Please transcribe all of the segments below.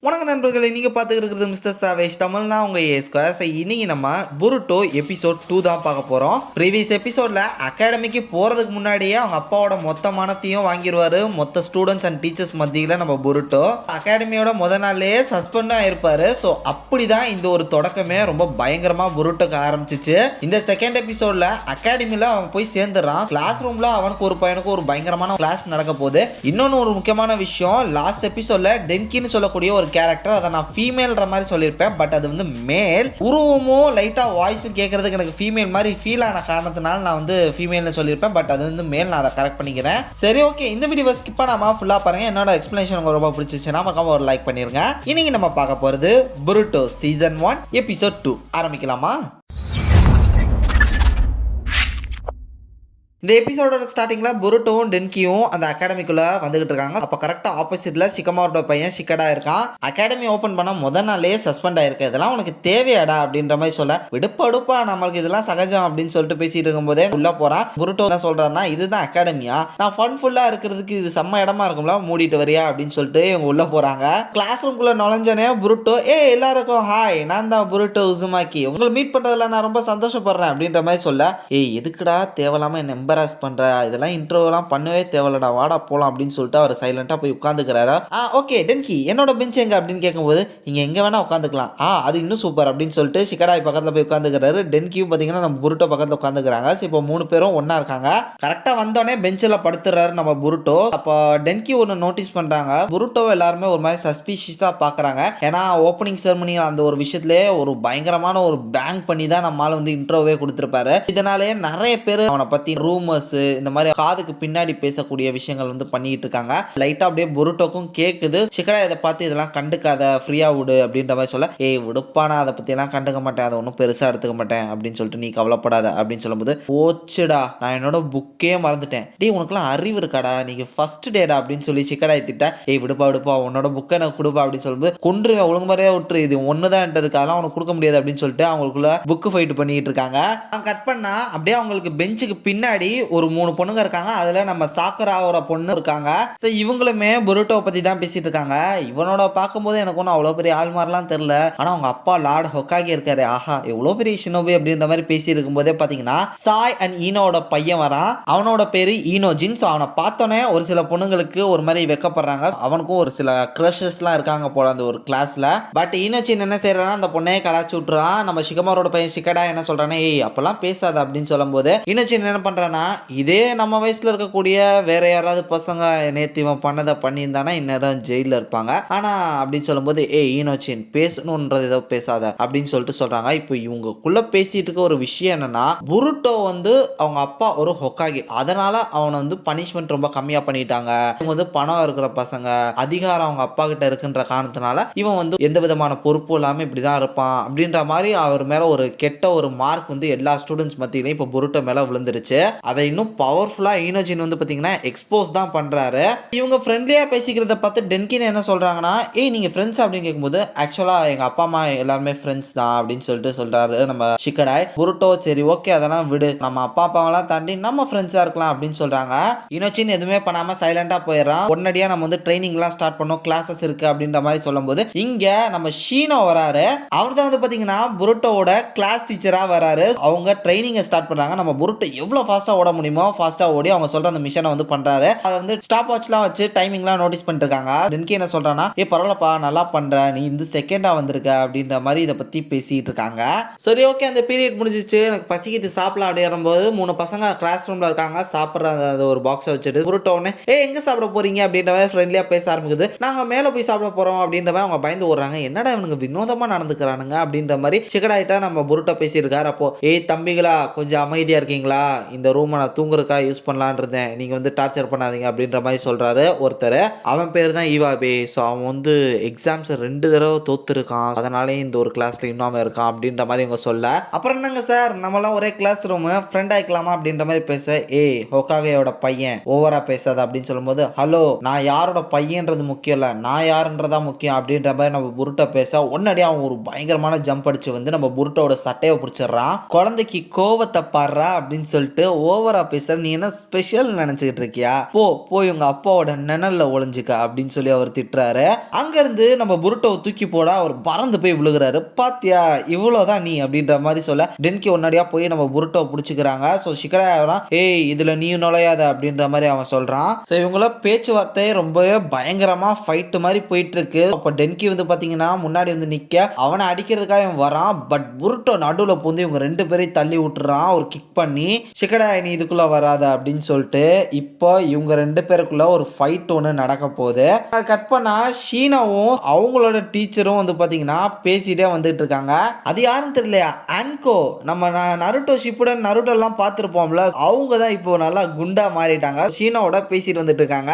வணக்கம் நண்பர்களே, நீங்கள் பார்த்துக்கிறது மிஸ்டர் சாவேஷ் தமிழ்னா உங்கள் ஏஸ்கொயர். ஸோ இன்னைக்கு நம்ம புருட்டோ எபிசோட் 2 தான் பார்க்க போகிறோம். ப்ரீவியஸ் எபிசோடில் அகாடமிக்கு போகிறதுக்கு முன்னாடியே அவங்க அப்பாவோட மொத்த மானத்தையும் வாங்கிடுவார் மொத்த ஸ்டூடெண்ட்ஸ் அண்ட் டீச்சர்ஸ் மத்தியில். நம்ம புருட்டோ அகாடமியோட முத நாள்லேயே சஸ்பெண்டாக இருப்பார். ஸோ அப்படி தான் இந்த ஒரு தொடக்கமே ரொம்ப பயங்கரமாக புருட்டோக்கு ஆரம்பிச்சிச்சு. இந்த செகண்ட் எபிசோடில் அகாடமியில் அவன் போய் சேர்ந்துடுறான். கிளாஸ் ரூமில் அவனுக்கு ஒரு பையனுக்கு ஒரு பயங்கரமான கிளாஸ் நடக்க போகுது. இன்னொன்று ஒரு முக்கியமான விஷயம், லாஸ்ட் எபிசோடில் டென்கின்னு சொல்லக்கூடிய ஒரு கேரக்டர், அதை நான் ஃபீமேல்ன்ற மாதிரி சொல்லியிருப்பேன். பட் அது வந்து மேல். உருவமும் லைட்டாக வாய்ஸும் கேட்கறதுக்கு எனக்கு ஃபீமேல் மாதிரி ஃபீல் ஆன காரணத்தினால நான் வந்து ஃபீமேல்னு சொல்லியிருப்பேன். பட் அது வந்து மேல். நான் அதை கரெக்ட் பண்ணிக்கிறேன். சரி, ஓகே. இந்த வீடியோ ஸ்கிப் பண்ணாம ஃபுல்லாக பாருங்க. என்னோட எக்ஸ்பிளேஷன் உங்களுக்கு ரொம்ப பிடிச்சிச்சுன்னா மறக்காம ஒரு லைக் பண்ணிருங்க. இன்னைக்கு நம்ம பார்க்க போகிறது புருட்டோ சீசன் 1 எபிசோட் 2. ஆரம்பிக்கலாமா? இந்த எபிசோடோட ஸ்டார்டிங்கில் புருட்டோவும் டென்கியும் அந்த அகாடமிக்குள்ளே வந்துகிட்டு இருக்காங்க. அப்போ கரெக்டாக ஆப்போசிட்டில் ஷிகமாரோட பையன் ஷிகடா இருக்கான். அகாடமி ஓப்பன் பண்ண முதல் நாளே சஸ்பெண்ட் ஆயிருக்கு. இதெல்லாம் உனக்கு தேவையாடா அப்படின்ற மாதிரி சொல்ல, விடுப்பா நம்மளுக்கு இதெல்லாம் சகஜம் அப்படின்னு சொல்லிட்டு பேசிட்டு இருக்கும்போதே உள்ள போறான். புருட்டோ என்ன சொல்றாருன்னா, இதுதான் அகாடமியா, நான் ஃபுல்லாக இருக்கிறதுக்கு இது செம்ம இடமா இருக்கும்ல, மூடிட்டு வரியா அப்படின்னு சொல்லிட்டு இவங்க உள்ள போறாங்க. கிளாஸ் ரூம்குள்ள நுழைஞ்சனே புருட்டோ, எல்லாருக்கும் ஹாய், நான் தான் புருட்டோ உசுமாக்கி, உங்களை மீட் பண்றதுல நான் ரொம்ப சந்தோஷப்படுறேன் அப்படின்ற மாதிரி சொல்ல, எதுக்குடா தேவையில்லாம என்ன எம்பராஸ் பண்ற, இதெல்லாம் இன்ட்ரோலாம் பண்ணவே தேவையில்லடா, வாடா போலாம் அப்படின்னு சொல்லிட்டு அவர் சைலண்டா போய் உட்காந்துக்கிறாரு. ஓகே டென்கி, என்னோட பெஞ்ச் எங்க அப்படின்னு கேட்கும்போது, இங்க எங்க வேணா உட்காந்துக்கலாம், அது இன்னும் சூப்பர் அப்படின்னு சொல்லிட்டு ஷிகடாய் பக்கத்துல போய் உட்காந்துக்கிறாரு. டென்கியும் பாத்தீங்கன்னா நம்ம புருட்டோ பக்கத்துல உட்காந்துக்கிறாங்க. இப்போ 3 பேரும் ஒன்னா இருக்காங்க. கரெக்டா வந்தோடனே பெஞ்சில் படுத்துறாரு நம்ம புருட்டோ. அப்போ டென்கி ஒன்று நோட்டீஸ் பண்றாங்க, புருட்டோவை எல்லாருமே ஒரு மாதிரி சஸ்பீஷியஸா பாக்குறாங்க. ஏன்னா ஓப்பனிங் செரமனி அந்த ஒரு விஷயத்திலே ஒரு பயங்கரமான ஒரு பேங்க் பண்ணி தான் நம்மளால வந்து இன்ட்ரோவே கொடுத்துருப்பாரு. இதனாலே நிறைய பேர் அவனை பத்தி ரூமர்ஸ், இந்த மாதிரி காதுக்கு பின்னாடி பேசக்கூடிய விஷயங்கள் வந்து பண்ணிட்டு இருக்காங்க. லைட்டா அப்படியே புருட்டோக்கும் கேக்குது. ஷிகடா இதை பார்த்து இதெல்லாம் கண்டுக்காத, ஃப்ரீயா விடு அப்படின்ற மாதிரி சொல்ல, விடுப்பானா, அதை பத்தி எல்லாம் கண்டுக்க மாட்டேன், அதை ஒன்றும் பெருசா எடுத்துக்க மாட்டேன் அப்படின்னு சொல்லிட்டு நீ கவலைப்படாத அப்படின்னு சொல்லும்போது, ஓச்சுடா நான் என்னோட புக்கே மறந்துட்டேன், உனக்குலாம் அறிவு இருக்காடா, நீங்க ஃபர்ஸ்ட் டேடா அப்படின்னு சொல்லி ஷிகடா திட்ட, விடுப்பா உன்னோட புக்கை எனக்கு கொடுப்பா அப்படின்னு சொல்லும்போது, கொன்றுவேன், ஒழுங்கு மாதிரியே விட்டுரு, இது ஒண்ணுதான் என்கிட்ட இருக்கு, அதெல்லாம் உனக்கு கொடுக்க முடியாது அப்படின்னு சொல்லிட்டு அவங்களுக்குள்ள புக்கு ஃபைட் பண்ணிட்டு இருக்காங்க. கட் பண்ணா அப்படியே அவங்களுக்கு பெஞ்சுக்கு பின்னாடி ஒரு 3 பொண்ணுங்க இருக்காங்க. அதுல நம்ம சாக்குராவோட பொண்ணு இருக்காங்க. ஸோ இவங்களுமே புருட்டோ பத்தி தான் பேசிட்டு இருக்காங்க. இவனோட பார்க்கும்போது எனக்கு ஒன்றும் அவ்வளோ பெரிய ஆள் மாதிரிலாம் தெரியல. ஆனா அவங்க அப்பா லார்ட் ஹொக்காகி இருக்காரு, ஆஹா எவ்வளோ பெரிய ஷினோபி அப்படின்ற மாதிரி பேசி இருக்கும் போதே பாத்தீங்கன்னா சாய் அண்ட் ஈனோட பையன் வரான். அவனோட பேரு ஈனோஜின். ஸோ அவனை பார்த்தோன்னே ஒரு சில பொண்ணுங்களுக்கு ஒரு மாதிரி வெக்கப்படுறாங்க. அவனுக்கும் ஒரு சில கிரஷஸ்லாம் இருக்காங்க போல அந்த ஒரு கிளாஸ்ல. பட் ஈனோஜின் என்ன செய்யறான்னா, அந்த பொண்ணையே கலாச்சி விட்டுறான். நம்ம ஷிகமாரோட பையன் ஷிகடா என்ன சொல்றானே, அப்பெல்லாம் பேசாத அப்படின்னு சொல்லும் போது ஈனோஜின் என்ன பண்றான்னா, இதே நம்ம வயசுல இருக்கக்கூடிய வேற யாராவது பசங்க நேத்து இவன் பண்ணதை பண்ணியிருந்தானா இந்நேரம் ஜெயிலில் இருப்பாங்க. ஆனா அப்படின்னு சொல்லும்போது, ஈனோச்சின் பேசணுன்றது ஏதோ பேசாத அப்படின்னு சொல்லிட்டு சொல்றாங்க. இப்போ இவங்களுக்குள்ள பேசிட்டு இருக்க ஒரு விஷயம் என்னன்னா, புருட்டோ வந்து அவங்க அப்பா ஒரு ஹொக்காகி, அதனால அவனை வந்து பனிஷ்மெண்ட் ரொம்ப கம்மியா பண்ணிட்டாங்க. இவங்க வந்து பணம் இருக்கிற பசங்க, அதிகாரம் அவங்க அப்பா கிட்ட இருக்குன்ற காரணத்தினால இவன் வந்து எந்த விதமான பொறுப்பும் இல்லாம இப்படிதான் இருப்பான் அப்படின்ற மாதிரி அவர் மேல ஒரு கெட்ட ஒரு மார்க் வந்து எல்லா ஸ்டூடெண்ட்ஸ் மத்தியிலையும் இப்போ புருட்டோ மேல விழுந்துருச்சு. அதை இன்னும் பவர்ஃபுல்லா ஈனோஜின் வந்து பாத்தீங்கன்னா எக்ஸ்போஸ் தான் பண்றாரு. இவங்க ஃப்ரெண்ட்லியா பேசிக்கிறத பார்த்து டென்கின் என்ன சொல்றாங்கன்னா, நீங்க ஃப்ரெண்ட்ஸ் அப்படின்னு கேட்கும்போது, ஆக்சுவலா எங்க அப்பா அம்மா எல்லாருமே ஃப்ரெண்ட்ஸ் தான் அப்படின்னு சொல்லிட்டு சொல்றாரு நம்ம ஷிகடாய். புருட்டோ சரி ஓகே அதெல்லாம் விடு, நம்ம அப்பா அப்பாவெல்லாம் தாண்டி நம்ம ஃப்ரெண்ட்ஸா இருக்கலாம் அப்படின்னு சொல்றாங்க. ஈனோஜின் எதுவுமே பண்ணாம சைலண்டா போயிடுறான். உடனடியா நம்ம வந்து ட்ரைனிங்லாம் ஸ்டார்ட் பண்ணோம், கிளாஸஸ் இருக்கு அப்படின்ற மாதிரி சொல்லும்போது, இங்க நம்ம ஷீனோ வராரு. அவர் தான் வந்து பாத்தீங்கன்னா புருட்டோவோட கிளாஸ் டீச்சரா வராரு. அவங்க ட்ரைனிங்கை ஸ்டார்ட் பண்றாங்க. நம்ம புருட்டோ எவ்வளவு ஃபாஸ்டா ஓட முடியுமோ ஃபாஸ்டா ஓடி அவங்க சொல்ற அந்த மிஷனை வந்து பண்றாரு. அதை வந்து ஸ்டாப் வாட்ச்லாம் வச்சு டைமிங்லாம் நோட்டீஸ் பண்ணிட்டு இருக்காங்க. டென்கி என்ன சொல்றானா, பரவாயில்லப்பா நல்லா பண்ற, நீ இந்த செகண்டா வந்திருக்க அப்படின்ற மாதிரி இதை பத்தி பேசிட்டு இருக்காங்க. சரி ஓகே, அந்த பீரியட் முடிஞ்சிச்சு, எனக்கு பசிக்குது சாப்பிடலாம் அப்படின்ற போது 3 பசங்க கிளாஸ் ரூம்ல இருக்காங்க. சாப்பிட்ற ஒரு பாக்ஸை வச்சுட்டு புருட்டோன்னு, எங்க சாப்பிட போறீங்க அப்படின்ற மாதிரி ஃப்ரெண்ட்லியா பேச ஆரம்பிக்குது. நாங்க மேல போய் சாப்பிட போறோம் அப்படின்ற மாதிரி அவங்க பயந்து ஓடுறாங்க. என்னடா இவனுங்க வினோதமா நடந்துக்கிறானுங்க அப்படின்ற மாதிரி சிக்கடாயிட்டா நம்ம புருட்டோ பேசியிருக்காரு. அப்போ தம்பிகளா கொஞ்சம் அமைதியா இருக்கீங்களா, இந்த ரூமை நான் தூங்குறதுக்காக யூஸ் பண்ணலான் இருந்தேன், நீங்க வந்து டார்ச்சர் பண்ணாதீங்க அப்படின்ற மாதிரி சொல்றாரு ஒருத்தர். அவன் பேர் தான் ஈவாபே. ஸோ அவன் வந்து எக்ஸாம்ஸ் 2 தடவை தோத்துருக்கான், அதனாலே இந்த ஒரு கிளாஸ்ல இன்னும் அவன் இருக்கான் அப்படின்ற மாதிரி இவங்க சொல்ல, அப்புறம் என்னங்க சார் நம்மளாம் ஒரே கிளாஸ் ரூம் ஃப்ரெண்ட் ஆயிக்கலாமா அப்படின்ற மாதிரி பேச, ஹொகாகேயோட பையன் ஓவரா பேசாத அப்படின்னு சொல்லும்போது, ஹலோ நான் யாரோட பையன்றது முக்கியம் இல்ல, நான் யாருன்றதா முக்கியம் அப்படின்ற மாதிரி நம்ம புருட்டோ பேச, உடனடியே அவன் ஒரு பயங்கரமான ஜம்ப் அடிச்சு வந்து நம்ம புருட்டோட சட்டையை பிடிச்சிடுறான். குழந்தைக்கு கோவத்தை பாடுறா அப்படின்னு சொல்லிட்டு ஓவரா பேசுற, நீ என்ன ஸ்பெஷல் நினைச்சுக்கிட்டு இருக்கியா, போய் உங்க அப்பாவோட நிழல்ல ஒளிஞ்சுக்க அப்படின்னு சொல்லி அவர் திட்டுறாரு. அங்க இருந்து நம்ம புருட்டோவை தூக்கி போட அவர் பறந்து போய் விழுகிறாரு. பாத்தியா இவ்வளவுதான் நீ அப்படின்ற மாதிரி சொல்ல டென்கி ஒன்னடியா போய் நம்ம புருட்டோவை பிடிச்சிக்கிறாங்க. ஸோ ஷிகடா ஏய் இதுல நீ நுழையாத அப்படின்ற மாதிரி அவன் சொல்றான். ஸோ இவங்கள பேச்சுவார்த்தை ரொம்பவே பயங்கரமா ஃபைட் மாதிரி போயிட்டு இருக்கு. அப்போ டென்கி வந்து பாத்தீங்கன்னா முன்னாடி வந்து நிக்க அவனை அடிக்கிறதுக்காக இவன் வரான். பட் புருட்டோ நடுவுல பூந்து இவங்க 2 பேரையும் தள்ளி விட்டுறான் ஒரு கிக் பண்ணி. ஷிகடா நீ இதுக்குள்ள வராத அப்படின்னு சொல்லிட்டு இப்போ இவங்க 2 பேருக்குள்ள ஒரு ஃபைட் ஒன்று நடக்க போகுது. கட் பண்ணா ஷீனாவும் அவங்களோட டீச்சரும் வந்து பாத்தீங்கன்னா பேசிட்டே வந்துட்டு இருக்காங்க. அது யாருன்னு தெரியலையா, அன்கோ. நம்ம நருட்டோ ஷிப்புடன் நருட்டோ எல்லாம் பார்த்துருப்போம்ல, அவங்க தான் இப்போ நல்லா குண்டா மாறிட்டாங்க. ஷீனாவோட பேசிட்டு வந்துட்டு இருக்காங்க.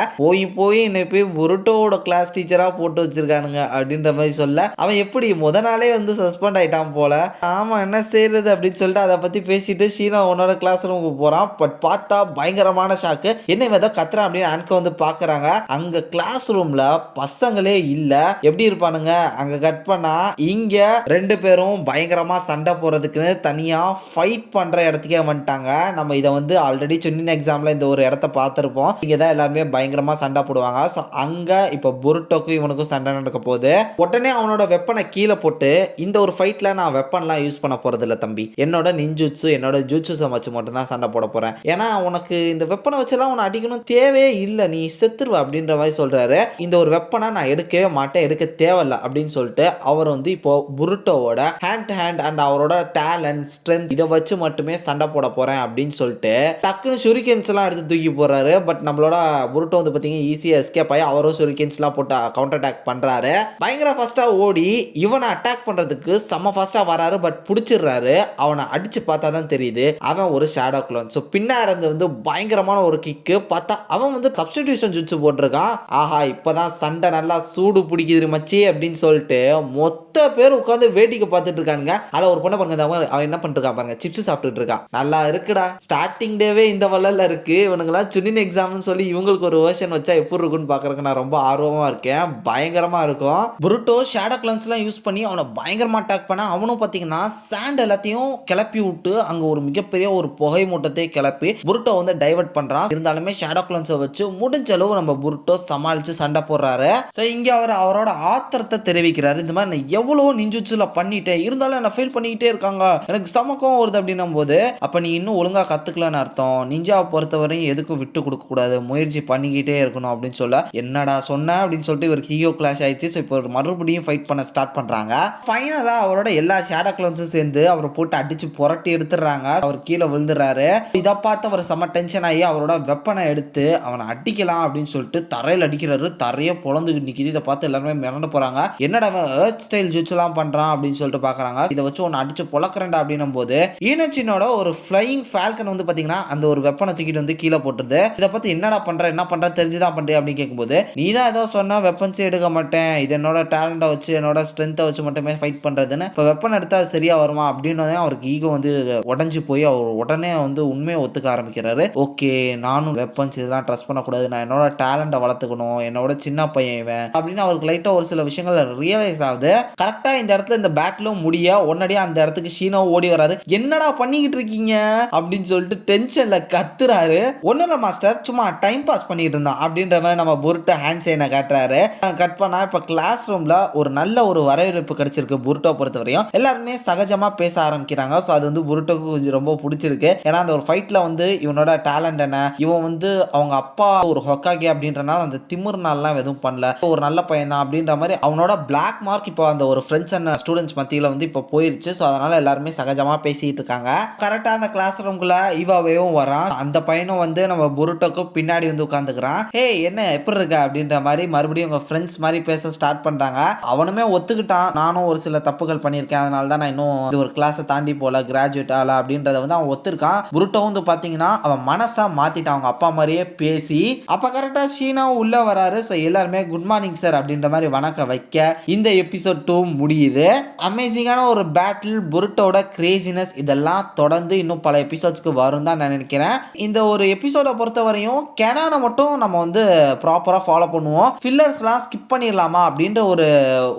போய் என்னை போய் புருட்டோவோட கிளாஸ் டீச்சரா போட்டு வச்சிருக்கானுங்க அப்படின்ற மாதிரி சொல்ல அவன் எப்படி முத நாளே வந்து சஸ்பெண்ட் ஆயிட்டான் போல. ஆமா என்ன செய்யறது அப்படின்னு சொல்லிட்டு அதை பத்தி பேசிட்டு ஷீனா உன்னோட கிளாஸ் ரூமுக்கு போறான். பட் பார்த்தா பயங்கரமான ஷாக்கு, என்ன ஏதோ கத்துறான் அப்படின்னு அன்கோ வந்து பாக்குறாங்க. அங்க கிளாஸ் ரூம்ல பசங்களே இல்ல, எப்படி இருப்பானுங்க. அங்க கட் பண்ணா இங்க 2 பேரும் பயங்கரமா சண்டை போறதுக்குன்னு தனியா ஃபைட் பண்ற இடத்துக்கே வந்துட்டாங்க. நம்ம இதை வந்து ஆல்ரெடி சொன்ன எக்ஸாம்ல இந்த ஒரு இடத்த பார்த்துருப்போம். இங்க தான் எல்லாருமே பயங்கரமா சண்டை போடுவாங்க. ஸோ அங்க இப்போ புருட்டோக்கும் இவனுக்கும் சண்டை நடக்க போகுது. உடனே அவனோட வெப்பனை கீழே போட்டு இந்த ஒரு ஃபைட்ல நான் வெப்பன்லாம் யூஸ் பண்ண போறது இல்லை தம்பி, என்னோட நிஞ்சுட்சு என்னோட ஜூட்சுஸை வச்சு மட்டும் தான் சண்டை போட போறேன். ஏன்னா உனக்கு இந்த வெப்பனை வச்செல்லாம் உன்னை அடிக்கணும் தேவையே இல்லை, நீ செத்துருவ அப்படின்ற மாதிரி சொல்றாரு. இந்த ஒரு வெப்பனை நான் எடுக்கவே மாட்டேன், எடுக்க தேவையில்லை அப்படின்னு சொல்லிட்டு அவர் வந்து இப்போ புருட்டோவோட ஹேண்ட் டு ஹேண்ட் அண்ட் அவரோட டேலண்ட் ஸ்ட்ரென்த் இதை வச்சு மட்டுமே சண்டை போட போறேன் அப்படின்னு சொல்லிட்டு டக்குன்னு ஷுரிகன்ஸ் எல்லாம் எடுத்து தூக்கி போறாரு. பட் நம்மளோட புருட்டோ வந்து பாத்தீங்கன்னா ஈஸியா எஸ்கேப் ஆகி அவரும் ஷுரிகன்ஸ் எல்லாம் போட்டு கவுண்டர் அட்டாக் பண்றாரு. பயங்கர ஃபாஸ்டா ஓடி இவனை அட்டாக் பண்றதுக்கு செம்ம ஃபாஸ்டா வராரு. பட் பிடிச்சிடுறாரு. அவனை அடிச்சு பார்த்தா தான் தெரியுது அவன் ஒரு ஷேடோ க்ளோன். ஸோ பின்னாடி இருந்து வந்து பயங்கரமான ஒரு கிக்கு பார்த்தா அவன் வந்து சப்ஸ்டிடியூஷன் ஜுட்சு போட்டிருக்கான். ஆஹா இப்பதான் சண்டை நல்லா சூடு பிடிக்குது மச்சி அப்படின்னு சொல்லிட்டு மொத்த பேர் உட்காந்து வேடிக்கை பார்த்துட்டு இருக்கானுங்க. அதில் ஒரு பொண்ணை பாருங்க, அவன் என்ன பண்ணிட்டு இருக்கான் பாருங்க, சிப்ஸ் சாப்பிட்டுட்டு இருக்கான். நல்லா இருக்குடா, ஸ்டார்டிங் டேவே இந்த வள்ளல இருக்கு. இவனுங்களாம் சுனின் எக்ஸாம்னு சொல்லி இவங்களுக்கு ஒரு வெர்ஷன் வச்சா எப்படி இருக்குன்னு பாக்குறதுக்கு நான் ரொம்ப ஆர்வமா இருக்கேன். பயங்கரமா இருக்கும். புருட்டோ ஷேடோ கிளன்ஸ் எல்லாம் யூஸ் பண்ணி அவனை பயங்கரமா அட்டாக் பண்ண அவனும் பாத்தீங்கன்னா சாண்ட் எல்லாத்தையும் கிளப்பி விட்டு அங்க ஒரு மிகப்பெரிய ஒரு புகை மூட்டத்தை கிளப்பி புருட்டோ வந்து டைவர்ட் பண்றான். இருந்தாலுமே ஷேடோ கிளன்ஸை வச்சு முடிஞ்ச அளவு நம்ம புருட்டோ சமாளிச்சு சண்டை போடுறாரு. இங்க அவர் அவரோட ஆத்திரத்தை தெரிவிக்கிறாரு. இந்த மாதிரி நான் எவ்வளவு நிஞ்சுச்சுல பண்ணிட்டேன், இருந்தாலும் என்ன ஃபெயில் பண்ணிக்கிட்டே இருக்காங்க, எனக்கு சமக்கம் வருது அப்படின்னும் போது அப்ப நீ இன்னும் ஒழுங்கா கத்துக்கலன்னு அர்த்தம். நிஞ்சாவை பொறுத்தவரையும் எதுக்கும் விட்டு கொடுக்க கூடாது, முயற்சி பண்ணிக்கிட்டே இருக்கணும் அப்படின்னு சொல்ல என்னடா சொன்ன அப்படின்னு சொல்லிட்டு இவருக்கு ஈகோ கிளாஷ் ஆயிடுச்சு. ஸோ இப்போ மறுபடியும் ஃபைட் பண்ண ஸ்டார்ட் பண்றாங்க. ஃபைனலா அவரோட எல்லா ஷேடோ கிளன்ஸும் சேர்ந்து அவரை போட்டு அடிச்சு புரட்டி எடுத்துடுறாங்க. அவர் கீழே விழுந்துறாரு. இதை பார்த்து அவர் செம்ம டென்ஷன் ஆகி அவரோட வெப்பனை எடுத்து அவனை அடிக்கலாம் அப்படின்னு சொல்லிட்டு தரையில் அடிக்கிறாரு. தரையை பொழந்துக்கிட்டு நிற்கிது. இதை பார்த்து எல்லாருமே மிரண்டு போறாங்க. என்னடா எர்த் ஸ்டைல் ஜூட்ஸ்லாம் பண்றான் அப்படின்னு சொல்லிட்டு பாக்குறாங்க. இதை வச்சு ஒன்று அடிச்சு பொழக்கிறேன்டா அப்படின்னும் போது ஈனச்சினோட ஒரு ஃப்ளையிங் ஃபால்கன் வந்து பாத்தீங்கன்னா அந்த ஒரு வெப்பனை தூக்கிட்டு வந்து கீழே போட்டுருது. இதை பார்த்து என்னடா பண்ற என்ன பண்ற தெரிஞ்சுதான் பண்றேன் அப்படின்னு கேட்கும்போது நீ தான் ஏதோ சொன்னா வெப்பன்ஸே எடுக்க மாட்டேன், இது என்னோட டேலண்டை வச்சு என்னோட ஸ்ட்ரென்த்தை வச்சு மட்டுமே ஃபைட் பண்றதுன்னு, இப்போ வெப்பன் எடுத்தா சரியா வருமா அப்படின்னு அவருக்கு ஈகோ வந்து உடஞ்சி போய் அவர் உடனே வந்து உண்மையை ஒத்துக்க ஆரம்பிக்கிறாரு. ஓகே நானும் வெப்பன்ஸ் இதெல்லாம் ட்ரஸ்ட் பண்ணக்கூடாது, நான் என்னோட டேலண்டை வளர்த்துக்கணும், என்னோட சின்ன பையன் இவன் அப்படின்னு அவருக்கு லைட்டா ஒரு சில விஷயங்கள் ரியலைஸ் ஆகுது. கரெக்டா இந்த இடத்துல இந்த பேட்டிலும் முடிய உடனடியா அந்த இடத்துக்கு ஷீனோ ஓடி வராரு. என்னடா பண்ணிக்கிட்டு இருக்கீங்க அப்படின்னு சொல்லிட்டு டென்ஷன்ல கத்துறாரு. ஒன்னும் இல்ல மாஸ்டர், சும்மா டைம் பாஸ் பண்ணிட்டு இருந்தான் அப்படின்ற மாதிரி நம்ம புருட்டோ ஹேண்ட் சைனை காட்டுறாரு. கட் பண்ணா இப்ப கிளாஸ் ரூம்ல ஒரு நல்ல ஒரு வரவேற்பு கிடைச்சிருக்கு. புருட்டோ பொறுத்தவரையும் எல்லாருமே சகஜமா பேச ஆரம்பிக்கிறாங்க. ஸோ அது வந்து புருட்டோக்கு கொஞ்சம் ரொம்ப பிடிச்சிருக்கு. ஏன்னா அந்த ஒரு ஃபைட்ல வந்து இவனோட டேலண்ட் என்ன, இவன் வந்து அவங்க அப்பா ஒரு ஹொக்காகே அப்படின்றனால அந்த திமிர்னாலாம் எதுவும் பண்ணல, ஒரு நல்ல பையன் தான் அப்படின்ற மாதிரி அவனோட பிளாக் மார்க் இப்போ அந்த ஒரு ஃப்ரெண்ட்ஸ் அண்ட் ஸ்டூடெண்ட்ஸ் மத்தியில வந்து இப்போ போயிருச்சு. ஸோ அதனால எல்லாருமே சகஜமா பேசிட்டு இருக்காங்க. கரெக்டா அந்த கிளாஸ் ரூம்குள்ள இவாவையும் வரான். அந்த பையனும் வந்து நம்ம புருட்டோக்கு பின்னாடி வந்து உட்காந்துக்கிறான். ஹே என்ன எப்படி இருக்க அப்படின்ற மாதிரி மறுபடியும் உங்க ஃப்ரெண்ட்ஸ் மாதிரி பேச ஸ்டார்ட் பண்றாங்க. அவனுமே ஒத்துக்கிட்டான், நானும் ஒரு சில தப்புகள் பண்ணியிருக்கேன், அதனால தான் நான் இன்னும் இது ஒரு கிளாஸை தாண்டி போல கிராஜுவேட் ஆகல அப்படின்றத வந்து அவன் ஒத்துருக்கான். புருட்டோ வந்து பாத்தீங்கன்னா அவன் மனசா மாத்திட்டான் அவங்க அப்பா மாதிரியே பேசி. அப்ப கரெக்டா ஷீனாவும் உள்ள வராரு. ஸோ எல்லாருமே குட் மார்னிங் சார் அப்படின்ற மாதிரி வணக்கம் வைக்க இந்த எபிசோட் 2 முடியுது. அமேசிங்கான ஒரு பேட்டில், புருட்டோட கிரேசினஸ் இதெல்லாம் தொடர்ந்து இன்னும் பல எபிசோட்ஸ்க்கு வரும் தான் நான் நினைக்கிறேன். இந்த ஒரு எபிசோட பொறுத்தவரையும் கேனானை மட்டும் நம்ம வந்து ப்ராப்பராக ஃபாலோ பண்ணுவோம். ஃபில்லர்ஸ்லாம் ஸ்கிப் பண்ணிடலாமா அப்படின்ற ஒரு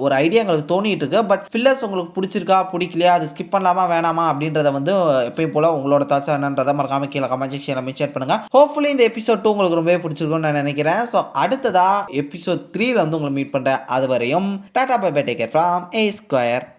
ஒரு ஐடியா எங்களுக்கு தோணிட்டு இருக்கு. பட் ஃபில்லர்ஸ் உங்களுக்கு பிடிச்சிருக்கா பிடிக்கலையா, அது ஸ்கிப் பண்ணலாமா வேணாமா அப்படின்றத வந்து எப்பயும் போல உங்களோட தாட்சா என்னன்றதை மறக்காம கீழே கமெண்ட் செக்ஷனில் மென்ஷன் பண்ணுங்க. ஹோப்ஃபுல்லி இந்த எபிசோட் 2 உங்களுக்கு ரொம்பவே பிடிச்சிருக்கும்னு நான் நினைக்கிறேன். ஸோ அடுத்ததா எபிசோட் 3ல வந்து உங்களை மீட் பண்றேன். அது வரையும் tata bye bye, take care from A Square.